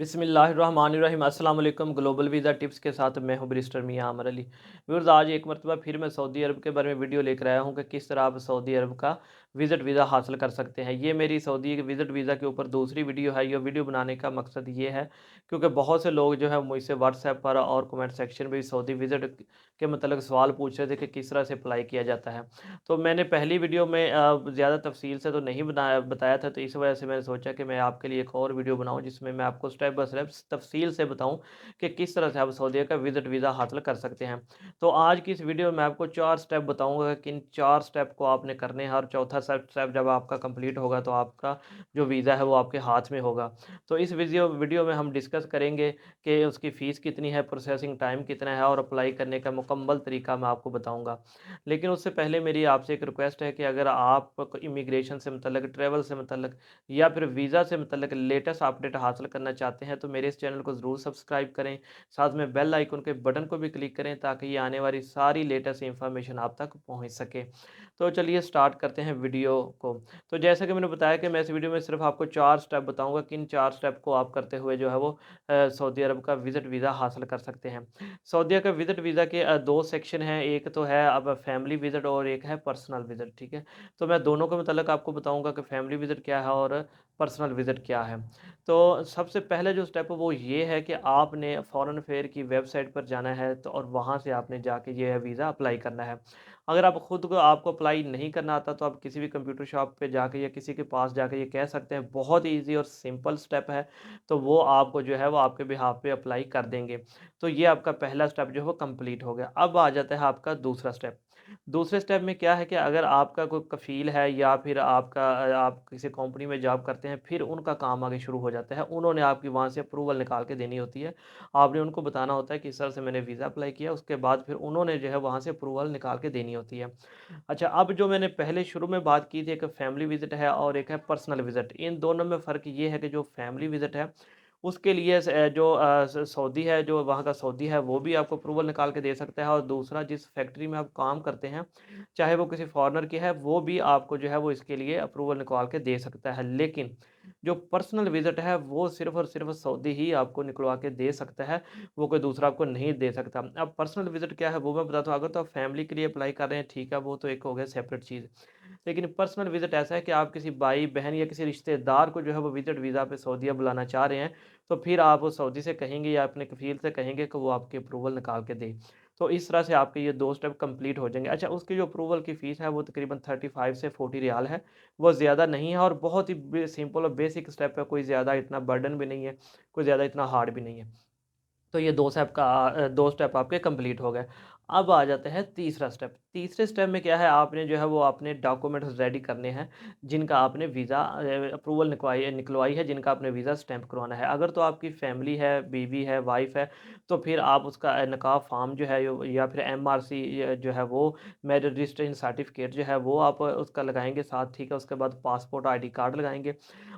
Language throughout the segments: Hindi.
बिस्मिल्लाहिर्रहमानिर्रहीम अस्सलाम वालेकुम। ग्लोबल वीज़ा टिप्स के साथ मैं हूं बैरिस्टर मियां अमर अली। व्यूअर्स, आज एक मरतबा फिर मैं सऊदी अरब के बारे में वीडियो लेकर आया हूं कि किस तरह आप सऊदी अरब का विज़िट वीज़ा हासिल कर सकते हैं। ये मेरी सऊदी विज़िट वीज़ा के ऊपर दूसरी वीडियो है। ये वीडियो बनाने का मकसद ये है क्योंकि बहुत से लोग जो है मुझसे व्हाट्सएप पर और कमेंट सेक्शन में भी सऊदी विज़िट के मतलब सवाल पूछ रहे थे कि किस तरह से अप्लाई किया जाता है। तो मैंने पहली वीडियो में ज़्यादा तफसील से तो नहीं बताया था, तो इस वजह से मैंने सोचा कि मैं आपके लिए एक और वीडियो बनाऊँ जिसमें मैं आपको स्टेप बाय स्टेप तफसील से बताऊँ कि किस तरह से आप सऊदीया का विज़िट वीज़ा हासिल कर सकते हैं। तो आज की इस वीडियो में मैं आपको 4 स्टेप बताऊँगा कि किन 4 स्टेप को आपने करने हैं, और चौथा स्टेप जब आपका कंप्लीट होगा तो आपका जो वीज़ा है वो आपके हाथ में होगा। तो इस वीडियो में हम डिस्कस करेंगे कि उसकी फ़ीस कितनी है, प्रोसेसिंग टाइम कितना है, और अप्लाई करने का मुकम्मल तरीका मैं आपको बताऊँगा। लेकिन उससे पहले मेरी आपसे एक रिक्वेस्ट है कि अगर आप इमिग्रेशन से मतलब ट्रैवल से मतलब या फिर वीज़ा से मतलब लेटेस्ट अपडेट हासिल करना चाहते हैं तो मेरे इस चैनल को ज़रूर सब्सक्राइब करें। साथ में बेल आइकन के बटन को भी क्लिक करें ताकि ये आने वाली सारी लेटेस्ट इंफॉर्मेशन आप तक पहुंच सके। तो चलिए स्टार्ट करते हैं वीडियो को। तो जैसा कि मैंने बताया कि मैं इस वीडियो में सिर्फ आपको 4 स्टेप बताऊंगा, किन 4 स्टेप को आप करते हुए जो है वो सऊदी अरब का विज़िट वीज़ा हासिल कर सकते हैं। सऊदीया का विज़िट वीज़ा के 2 सेक्शन हैं, एक तो है अब फैमिली विज़िट और एक है पर्सनल विज़िट, ठीक है? तो मैं दोनों के मतलब आपको बताऊँगा कि फैमिली विज़िट क्या है और पर्सनल विज़िट क्या है। तो सबसे पहले जो स्टेप है वो ये है कि आपने फ़ॉरेन अफेयर की वेबसाइट पर जाना है, तो और वहाँ से आपने जाके ये है वीज़ा अप्लाई करना है। अगर आप खुद को आपको अप्लाई नहीं करना आता तो आप किसी भी कंप्यूटर शॉप पे जाके या किसी के पास जाके ये कह सकते हैं, बहुत ईज़ी और सिंपल स्टेप है। तो वो आपको जो है वो आपके बिहाफ़ पे अप्लाई कर देंगे। तो ये आपका पहला स्टेप जो है वो कंप्लीट हो गया। अब आ जाता है आपका दूसरा स्टेप। दूसरे स्टेप में क्या है कि अगर आपका कोई कफ़ील है या फिर आप किसी कंपनी में जॉब करते हैं, फिर उनका काम आगे शुरू हो जाता है। उन्होंने आपकी वहाँ से अप्रूवल निकाल के देनी होती है। आपने उनको बताना होता है कि इस तरह से मैंने वीज़ा अप्लाई किया, उसके बाद फिर उन्होंने जो है वहाँ से अप्रूवल निकाल के देनी होती है। अच्छा, अब जो मैंने पहले शुरू में बात की थी, एक फैमिली विज़िट है और एक है पर्सनल विज़िट। इन दोनों में फ़र्क ये है कि जो फैमिली विज़िट है उसके लिए जो सऊदी है, जो वहाँ का सऊदी है, वो भी आपको अप्रूवल निकाल के दे सकता है, और दूसरा जिस फैक्ट्री में आप काम करते हैं, चाहे वो किसी फ़ॉरेनर की है, वो भी आपको जो है वो इसके लिए अप्रूवल निकाल के दे सकता है। लेकिन जो पर्सनल विज़िट है वो सिर्फ़ और सिर्फ़ सऊदी ही आपको निकलवा के दे सकता है, वो कोई दूसरा आपको नहीं दे सकता। अब पर्सनल विज़िट क्या है वो मैं बताता हूँ। अगर तो आप फैमिली के लिए अप्लाई कर रहे हैं, ठीक है, वो तो एक हो गया सेपरेट चीज़। लेकिन पर्सनल विज़िट ऐसा है कि आप किसी भाई-बहन या किसी रिश्तेदार को जो है वो विज़िट वीज़ा पे सऊदीया बुलाना चाह रहे हैं, तो फिर आप उस सऊदी से कहेंगे या अपने कफ़ील से कहेंगे कि वो आपकी अप्रूवल निकाल के दे। तो इस तरह से आपके ये 2 स्टेप कंप्लीट हो जाएँगे। अच्छा, उसकी जो अप्रूवल की फ़ीस है वो तकरीबन 35 से 40 रियाल है। वो ज़्यादा नहीं है और बहुत ही सिंपल और बेसिक स्टेप है, कोई ज़्यादा इतना बर्डन भी नहीं है, कोई ज़्यादा इतना हार्ड भी नहीं है। तो ये 2 स्टेप आपके कंप्लीट हो गए। अब आ जाता है तीसरा स्टेप। तीसरे स्टेप में क्या है, आपने जो है वो अपने डॉक्यूमेंट्स रेडी करने हैं, जिनका आपने वीज़ा अप्रूवल निकलवाई है, जिनका आपने वीज़ा स्टैम्प करवाना है। अगर तो आपकी फैमिली है, बीवी है, वाइफ़ है, तो फिर आप उसका निकाह फ़ॉर्म जो है यो या फिर एमआरसी जो है वो मैरिज रजिस्ट्रेशन सर्टिफ़िकेट जो है वो आप उसका लगाएँगे साथ, ठीक है? उसके बाद पासपोर्ट, आईडी कार्ड लगाएँगे,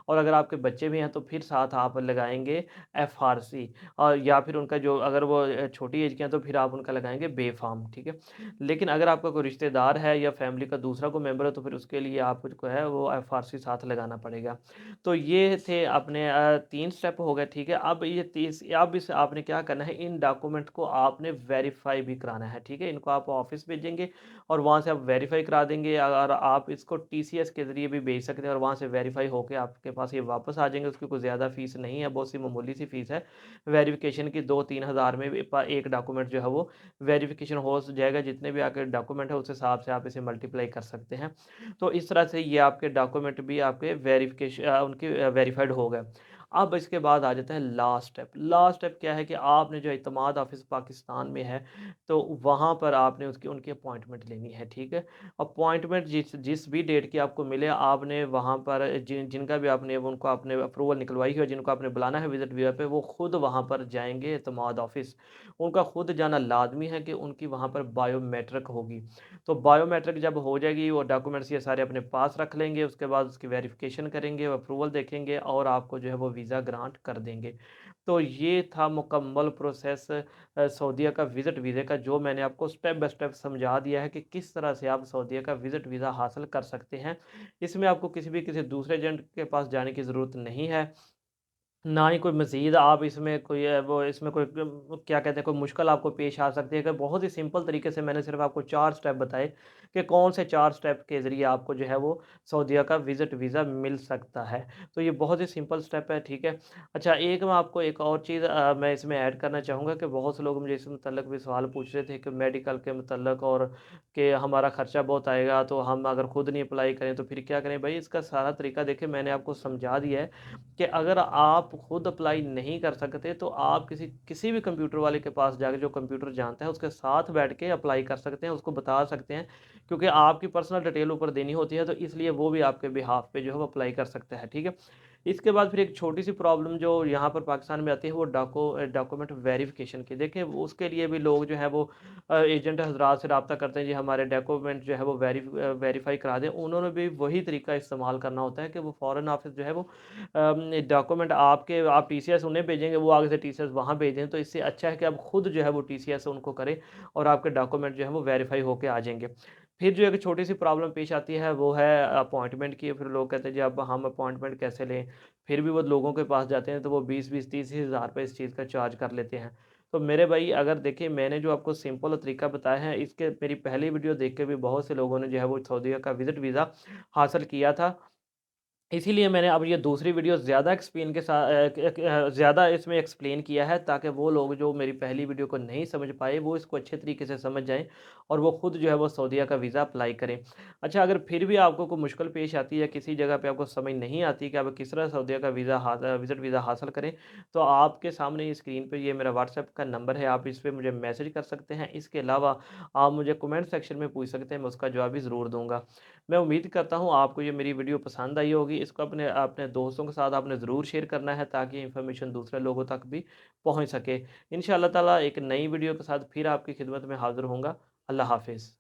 और अगर आपके बच्चे भी हैं तो फिर साथ आप लगाएँगे एफआरसी, और या फिर उनका जो अगर वो छोटी एज के हैं तो फिर आप उनका लगाएँगे बे-फ़ॉर्म, ठीक है? लेकिन अगर आपका कोई रिश्तेदार है या फैमिली का दूसरा कोई मेंबर है तो फिर उसके लिए आपको है वो एफआरसी साथ लगाना पड़ेगा। तो ये थे अपने 3 स्टेप हो गए, ठीक है? अब ये तीस अब इस आपने क्या करना है, इन डॉक्यूमेंट को आपने वेरीफ़ाई भी कराना है, ठीक है? इनको आप ऑफ़िस भेजेंगे और वहाँ से आप वेरीफ़ाई करा देंगे, और आप इसको टीसीएस के ज़रिए भी भेज सकते हैं और वहाँ से वेरीफ़ाई होके आपके पास ये वापस आ जाएँगे। उसकी कोई ज़्यादा फ़ीस नहीं है, बहुत सी मामूली सी फ़ीस है। वेरिफ़िकेशन की 2-3 हज़ार में भी प एक डॉक्यूमेंट जो है वो वेरिफ़िकेशन हो जाएगा। जितने भी आपके डॉक्यूमेंट है उस हिसाब से आप इसे मल्टीप्लाई कर सकते हैं। तो इस तरह से ये आपके डॉक्यूमेंट भी आपके उनके वेरिफ़ाइड हो गए। अब इसके बाद आ जाता है लास्ट स्टेप। लास्ट स्टेप क्या है कि आपने जो इत्तेमाद ऑफ़िस पाकिस्तान में है, तो वहाँ पर आपने उसकी उनकी अपॉइंटमेंट लेनी है, ठीक है? अपॉइंटमेंट जिस जिस भी डेट की आपको मिले, आपने वहाँ पर जिनका भी आपने उनको आपने अप्रूवल निकलवाई है, जिनको आपने बुलाना है विज़िट वीज़ा पे, वो खुद वहाँ पर जाएँगे एतमाद ऑफ़िस। उनका खुद जाना लाज़मी है कि उनकी वहाँ पर बायोमेट्रिक होगी। तो बायोमेट्रिक जब हो जाएगी, वो डॉक्यूमेंट्स ये सारे अपने पास रख लेंगे, उसके बाद उसकी वेरिफ़िकेशन करेंगे, अप्रूवल देखेंगे और आपको जो है वो वीज़ा ग्रांट कर देंगे। तो ये था मुकम्मल प्रोसेस सऊदीया का विज़िट वीज़े का, जो मैंने आपको स्टेप बाय स्टेप समझा दिया है कि किस तरह से आप सऊदीया का विज़िट वीज़ा हासिल कर सकते हैं। इसमें आपको किसी दूसरे एजेंट के पास जाने की ज़रूरत नहीं है। ना ही कोई मज़ीद आप इसमें कोई वो इसमें कोई क्या कहते हैं, कोई मुश्किल आपको पेश आ सकती है कि बहुत ही सिंपल तरीके से मैंने सिर्फ़ आपको 4 स्टेप बताए कि कौन से 4 स्टेप के ज़रिए आपको जो है वो सऊदीया का विज़िट वीज़ा मिल सकता है। तो ये बहुत ही सिंपल स्टेप है, ठीक है। अच्छा, एक मैं आपको एक और चीज़ मैं इसमें ऐड करना चाहूँगा कि बहुत से लोग मुझे इस मुतल्लिक़ भी सवाल पूछ रहे थे कि मेडिकल के मुतल्लिक़ और कि हमारा ख़र्चा बहुत आएगा, तो हम अगर खुद नहीं अप्लाई करें तो फिर क्या करें? भई इसका सारा तरीका देखिए मैंने आपको समझा दिया है कि अगर आप खुद अप्लाई नहीं कर सकते तो आप किसी किसी भी कंप्यूटर वाले के पास जाके, जो कंप्यूटर जानता है उसके साथ बैठ के अप्लाई कर सकते हैं, उसको बता सकते हैं, क्योंकि आपकी पर्सनल डिटेल ऊपर देनी होती है, तो इसलिए वो भी आपके बिहाफ पे जो है वो अप्लाई कर सकता है, ठीक है। इसके बाद फिर एक छोटी सी प्रॉब्लम जो यहाँ पर पाकिस्तान में आती है वो डॉक्यूमेंट वेरिफिकेशन की। देखिए उसके लिए भी लोग जो है वो एजेंट हजरात से रब्ता करते हैं, जी हमारे डॉक्यूमेंट जो है वो वेरीफाई करा दें। उन्होंने भी वही तरीका इस्तेमाल करना होता है कि वो फॉरेन ऑफिस जो है वो डॉक्यूमेंट आपके, आप टीसीएस उन्हें भेजेंगे, वो आगे से टीसीएस वहाँ भेज दें, तो इससे अच्छा है कि आप खुद जो है वो टीसीएस उनको करें और आपके डॉक्यूमेंट जो है वो वेरीफाई होके आ जाएँगे। फिर जो एक छोटी-सी प्रॉब्लम पेश आती है वो है अपॉइंटमेंट की। फिर लोग कहते हैं जी अब हम अपॉइंटमेंट कैसे लें? फिर भी वो लोगों के पास जाते हैं तो वो 20-20 30-30 हज़ार रुपए इस चीज़ का चार्ज कर लेते हैं। तो मेरे भाई अगर देखिए मैंने जो आपको सिंपल तरीका बताया है, इसके मेरी पहली वीडियो देख के भी बहुत से लोगों ने जो है वो सऊदीया का विज़िट वीज़ा हासिल किया था। इसीलिए मैंने अब ये दूसरी वीडियो ज़्यादा एक्सप्लेन के साथ ज़्यादा इसमें एक्सप्लेन किया है, ताकि वो लोग जो मेरी पहली वीडियो को नहीं समझ पाए वो इसको अच्छे तरीके से समझ जाएँ और वो खुद जो है वो सऊदीया का वीज़ा अप्लाई करें। अच्छा, अगर फिर भी आपको कोई मुश्किल पेश आती है, किसी जगह पे आपको समझ नहीं आती कि आप किस तरह सऊदीया का विज़िट वीज़ा हासिल करें, तो आपके सामने ये स्क्रीन पे ये मेरा व्हाट्सएप का नंबर है, आप इस पे मुझे मैसेज कर सकते हैं। इसके अलावा आप मुझे कमेंट सेक्शन में पूछ सकते हैं, मैं उसका जवाब भी ज़रूर दूँगा। मैं उम्मीद करता हूँ आपको ये मेरी वीडियो पसंद आई होगी। इसको अपने अपने दोस्तों के साथ आपने ज़रूर शेयर करना है, ताकि ये इन्फॉर्मेशन दूसरे लोगों तक भी पहुँच सके। इंशाअल्लाह ताला एक नई वीडियो के साथ फिर आपकी खिदमत में हाज़िर होऊँगा। अल्लाह हाफ़िज़।